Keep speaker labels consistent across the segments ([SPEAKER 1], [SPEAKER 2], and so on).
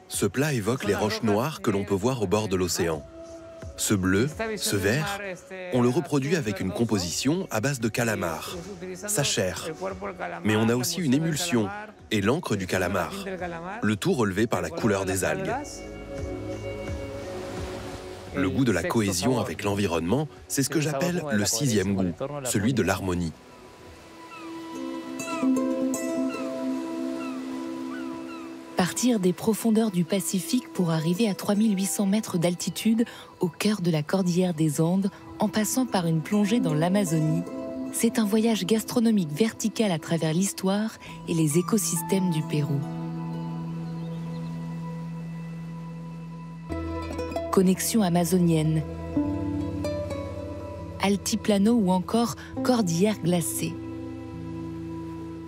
[SPEAKER 1] Ce plat évoque les roches noires que l'on peut voir au bord de l'océan. Ce bleu, ce vert, on le reproduit avec une composition à base de calamar, sa chair. Mais on a aussi une émulsion et l'encre du calamar, le tout relevé par la couleur des algues. Le goût de la cohésion avec l'environnement, c'est ce que j'appelle le sixième goût, celui de l'harmonie.
[SPEAKER 2] Partir des profondeurs du Pacifique pour arriver à 3800 mètres d'altitude, au cœur de la cordillère des Andes, en passant par une plongée dans l'Amazonie, c'est un voyage gastronomique vertical à travers l'histoire et les écosystèmes du Pérou. Connexion amazonienne, altiplano ou encore cordillère glacée.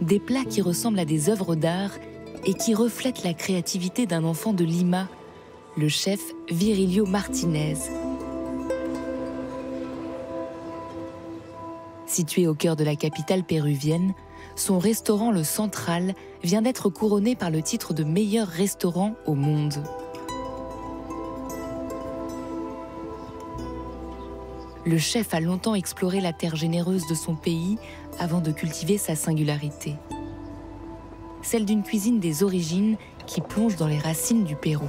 [SPEAKER 2] Des plats qui ressemblent à des œuvres d'art et qui reflètent la créativité d'un enfant de Lima, le chef Virilio Martinez. Situé au cœur de la capitale péruvienne, son restaurant Le Central vient d'être couronné par le titre de meilleur restaurant au monde. Le chef a longtemps exploré la terre généreuse de son pays avant de cultiver sa singularité. Celle d'une cuisine des origines qui plonge dans les racines du Pérou.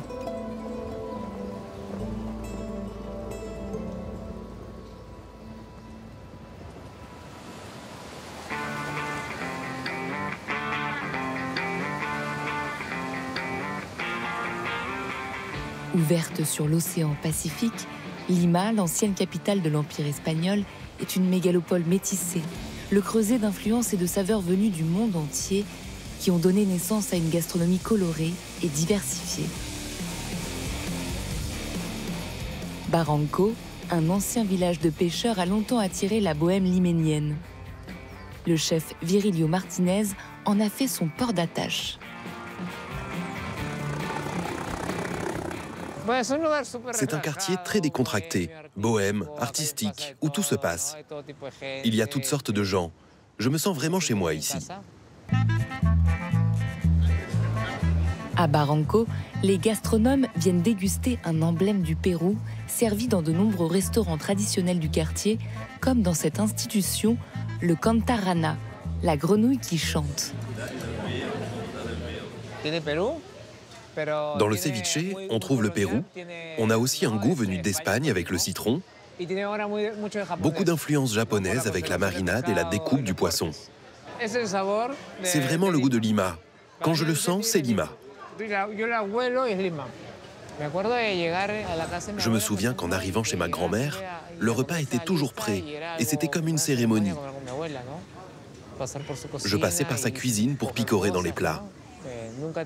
[SPEAKER 2] Ouverte sur l'océan Pacifique, Lima, l'ancienne capitale de l'Empire espagnol, est une mégalopole métissée, le creuset d'influences et de saveurs venues du monde entier qui ont donné naissance à une gastronomie colorée et diversifiée. Barranco, un ancien village de pêcheurs, a longtemps attiré la bohème liménienne. Le chef Virilio Martinez en a fait son port d'attache.
[SPEAKER 1] C'est un quartier très décontracté, bohème, artistique, où tout se passe. Il y a toutes sortes de gens. Je me sens vraiment chez moi ici.
[SPEAKER 2] À Barranco, les gastronomes viennent déguster un emblème du Pérou, servi dans de nombreux restaurants traditionnels du quartier, comme dans cette institution, le cantarrana, la grenouille qui chante.
[SPEAKER 1] Dans le ceviche, on trouve le Pérou. On a aussi un goût venu d'Espagne avec le citron. Beaucoup d'influences japonaises avec la marinade et la découpe du poisson. C'est vraiment le goût de Lima. Quand je le sens, c'est Lima. Je me souviens qu'en arrivant chez ma grand-mère, le repas était toujours prêt et c'était comme une cérémonie. Je passais par sa cuisine pour picorer dans les plats.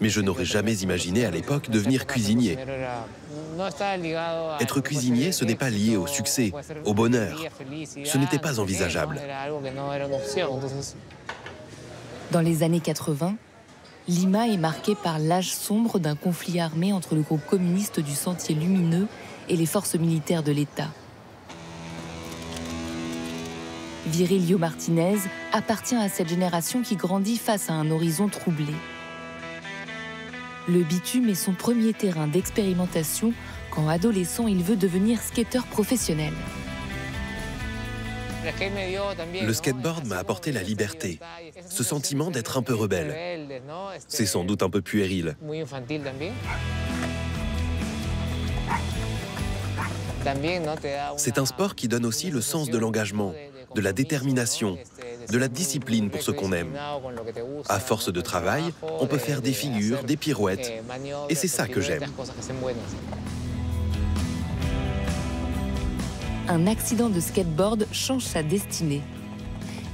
[SPEAKER 1] Mais je n'aurais jamais imaginé à l'époque devenir cuisinier. Être cuisinier, ce n'est pas lié au succès, au bonheur. Ce n'était pas envisageable.
[SPEAKER 2] Dans les années 80, Lima est marquée par l'âge sombre d'un conflit armé entre le groupe communiste du Sentier Lumineux et les forces militaires de l'État. Virilio Martinez appartient à cette génération qui grandit face à un horizon troublé. Le bitume est son premier terrain d'expérimentation quand, adolescent, il veut devenir skateur professionnel.
[SPEAKER 1] Le skateboard m'a apporté la liberté, ce sentiment d'être un peu rebelle. C'est sans doute un peu puéril. C'est un sport qui donne aussi le sens de l'engagement, de la détermination, de la discipline pour ce qu'on aime. À force de travail, on peut faire des figures, des pirouettes, et c'est ça que j'aime.
[SPEAKER 2] Un accident de skateboard change sa destinée.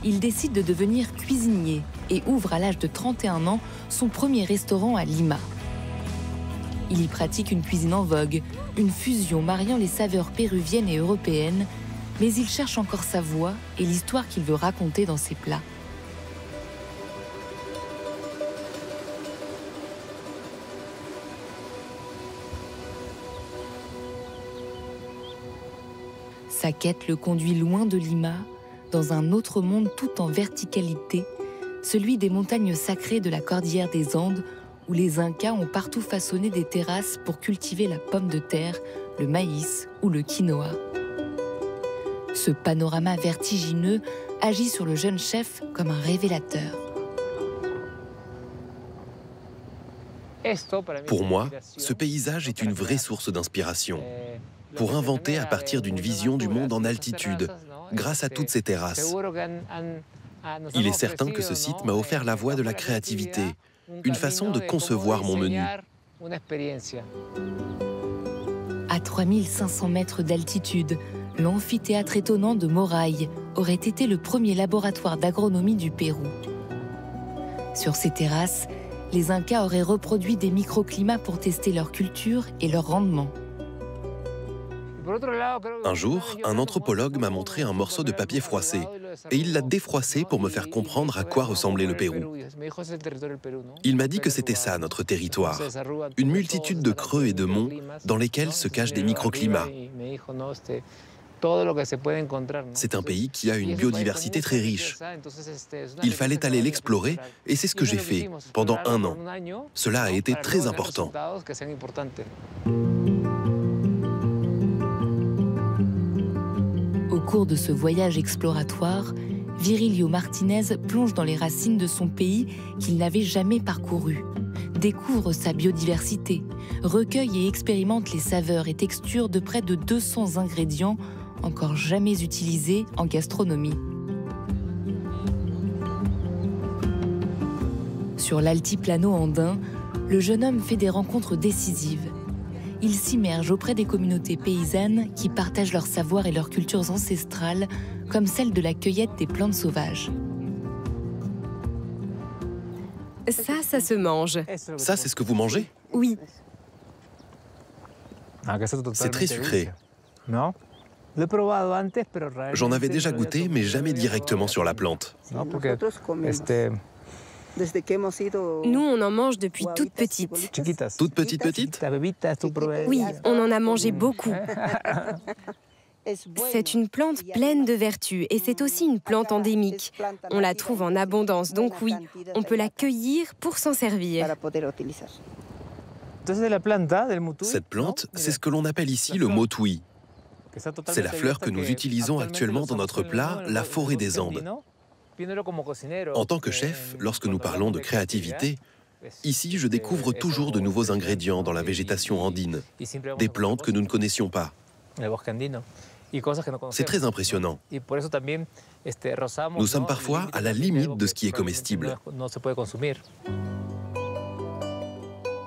[SPEAKER 2] Il décide de devenir cuisinier et ouvre à l'âge de 31 ans son premier restaurant à Lima. Il y pratique une cuisine en vogue, une fusion mariant les saveurs péruviennes et européennes, mais il cherche encore sa voix et l'histoire qu'il veut raconter dans ses plats. Sa quête le conduit loin de Lima, dans un autre monde tout en verticalité, celui des montagnes sacrées de la cordillère des Andes, où les Incas ont partout façonné des terrasses pour cultiver la pomme de terre, le maïs ou le quinoa. Ce panorama vertigineux agit sur le jeune chef comme un révélateur.
[SPEAKER 1] Pour moi, ce paysage est une vraie source d'inspiration pour inventer à partir d'une vision du monde en altitude, grâce à toutes ces terrasses. Il est certain que ce site m'a offert la voie de la créativité, une façon de concevoir mon menu.
[SPEAKER 2] À 3500 mètres d'altitude, l'amphithéâtre étonnant de Moraille aurait été le premier laboratoire d'agronomie du Pérou. Sur ces terrasses, les Incas auraient reproduit des microclimats pour tester leur culture et leur rendement.
[SPEAKER 1] Un jour, un anthropologue m'a montré un morceau de papier froissé et il l'a défroissé pour me faire comprendre à quoi ressemblait le Pérou. Il m'a dit que c'était ça notre territoire, une multitude de creux et de monts dans lesquels se cachent des microclimats. C'est un pays qui a une biodiversité très riche. Il fallait aller l'explorer et c'est ce que j'ai fait pendant 1 an. Cela a été très important.
[SPEAKER 2] Au cours de ce voyage exploratoire, Virilio Martinez plonge dans les racines de son pays qu'il n'avait jamais parcouru, découvre sa biodiversité, recueille et expérimente les saveurs et textures de près de 200 ingrédients encore jamais utilisés en gastronomie. Sur l'altiplano andin, le jeune homme fait des rencontres décisives. Il s'immerge auprès des communautés paysannes qui partagent leurs savoirs et leurs cultures ancestrales, comme celle de la cueillette des plantes sauvages.
[SPEAKER 3] Ça se mange.
[SPEAKER 1] Ça, c'est ce que vous mangez?
[SPEAKER 3] Oui.
[SPEAKER 1] C'est très sucré. J'en avais déjà goûté, mais jamais directement sur la plante.
[SPEAKER 3] Nous, on en mange depuis toute petite.
[SPEAKER 1] Toute petite?
[SPEAKER 3] Oui, on en a mangé beaucoup. C'est une plante pleine de vertus et c'est aussi une plante endémique. On la trouve en abondance, donc oui, on peut la cueillir pour s'en servir.
[SPEAKER 1] Cette plante, c'est ce que l'on appelle ici le motui. C'est la fleur que nous utilisons actuellement dans notre plat, la forêt des Andes. En tant que chef, lorsque nous parlons de créativité, ici je découvre toujours de nouveaux ingrédients dans la végétation andine, des plantes que nous ne connaissions pas. C'est très impressionnant. Nous sommes parfois à la limite de ce qui est comestible.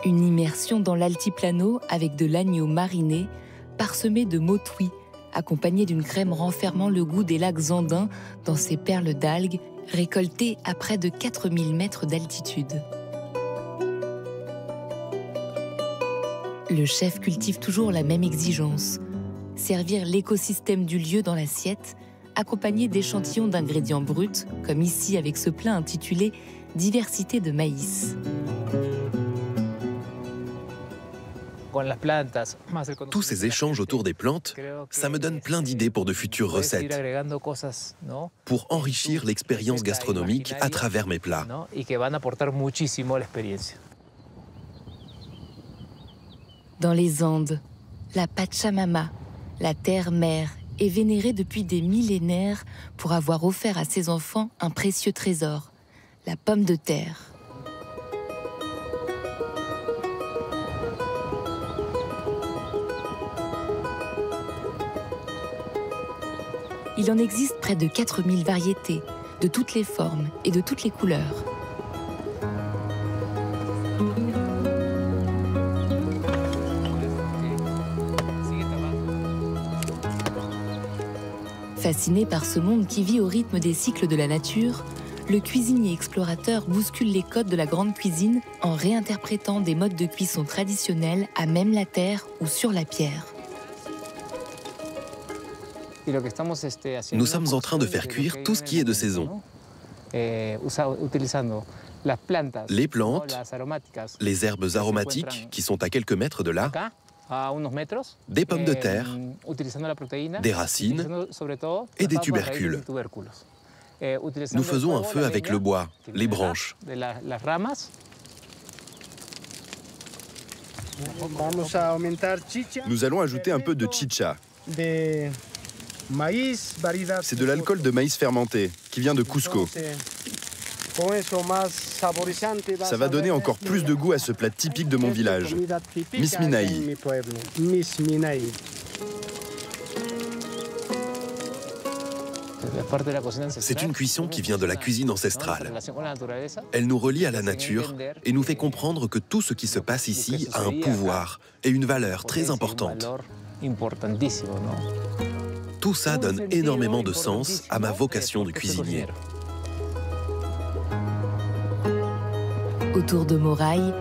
[SPEAKER 2] Une immersion dans l'altiplano avec de l'agneau mariné, parsemé de motui, accompagné d'une crème renfermant le goût des lacs andins dans ces perles d'algues récoltées à près de 4000 mètres d'altitude. Le chef cultive toujours la même exigence, servir l'écosystème du lieu dans l'assiette, accompagné d'échantillons d'ingrédients bruts, comme ici avec ce plat intitulé « Diversité de maïs ».
[SPEAKER 1] Tous ces échanges autour des plantes, ça me donne plein d'idées pour de futures recettes, pour enrichir l'expérience gastronomique à travers mes plats.
[SPEAKER 2] Dans les Andes, la Pachamama, la terre-mère, est vénérée depuis des millénaires pour avoir offert à ses enfants un précieux trésor, la pomme de terre. Il en existe près de 4000 variétés, de toutes les formes et de toutes les couleurs. Fasciné par ce monde qui vit au rythme des cycles de la nature, le cuisinier explorateur bouscule les codes de la grande cuisine en réinterprétant des modes de cuisson traditionnels à même la terre ou sur la pierre.
[SPEAKER 1] Nous sommes en train de faire cuire tout ce qui est de saison. Les plantes, les herbes aromatiques qui sont à quelques mètres de là, des pommes de terre, des racines et des tubercules. Nous faisons un feu avec le bois, les branches.
[SPEAKER 4] Nous allons ajouter un peu de chicha. C'est de l'alcool de maïs fermenté, qui vient de Cusco. Ça va donner encore plus de goût à ce plat typique de mon village, misminaï.
[SPEAKER 1] C'est une cuisson qui vient de la cuisine ancestrale. Elle nous relie à la nature et nous fait comprendre que tout ce qui se passe ici a un pouvoir et une valeur très importante. Tout ça donne énormément de sens à ma vocation de cuisinier.
[SPEAKER 2] Autour de Moraï,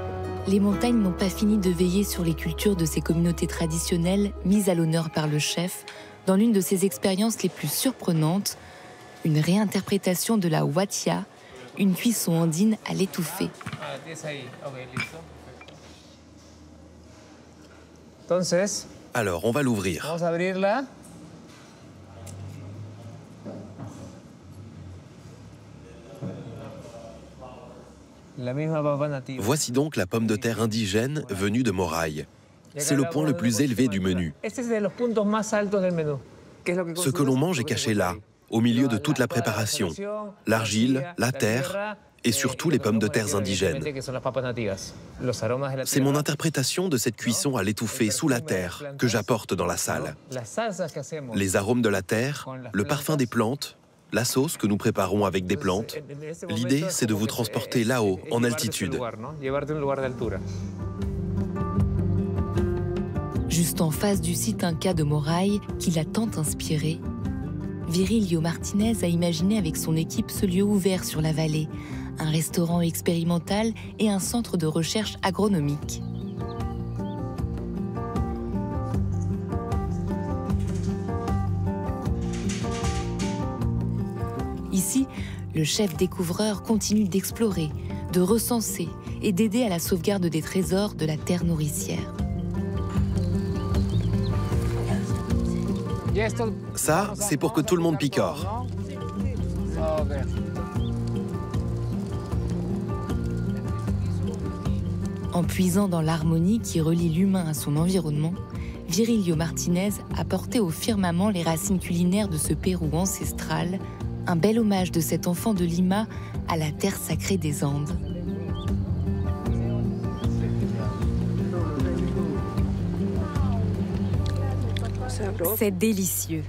[SPEAKER 2] les montagnes n'ont pas fini de veiller sur les cultures de ces communautés traditionnelles mises à l'honneur par le chef dans l'une de ses expériences les plus surprenantes, une réinterprétation de la huatia, une cuisson andine à l'étouffée.
[SPEAKER 1] Alors, on va l'ouvrir. Voici donc la pomme de terre indigène venue de Moraï. C'est le point le plus élevé du menu. Ce que l'on mange est caché là, au milieu de toute la préparation. L'argile, la terre et surtout les pommes de terre indigènes. C'est mon interprétation de cette cuisson à l'étouffée sous la terre que j'apporte dans la salle. Les arômes de la terre, le parfum des plantes, la sauce que nous préparons avec des plantes. L'idée, c'est de vous transporter là-haut, en altitude.
[SPEAKER 2] Juste en face du site Inca de Moraï, qui l'a tant inspiré, Virilio Martinez a imaginé avec son équipe ce lieu ouvert sur la vallée, un restaurant expérimental et un centre de recherche agronomique. Ici, le chef découvreur continue d'explorer, de recenser et d'aider à la sauvegarde des trésors de la terre nourricière.
[SPEAKER 1] Ça, c'est pour que tout le monde picore.
[SPEAKER 2] En puisant dans l'harmonie qui relie l'humain à son environnement, Virilio Martinez a porté au firmament les racines culinaires de ce Pérou ancestral, un bel hommage de cet enfant de Lima à la terre sacrée des Andes.
[SPEAKER 3] C'est délicieux.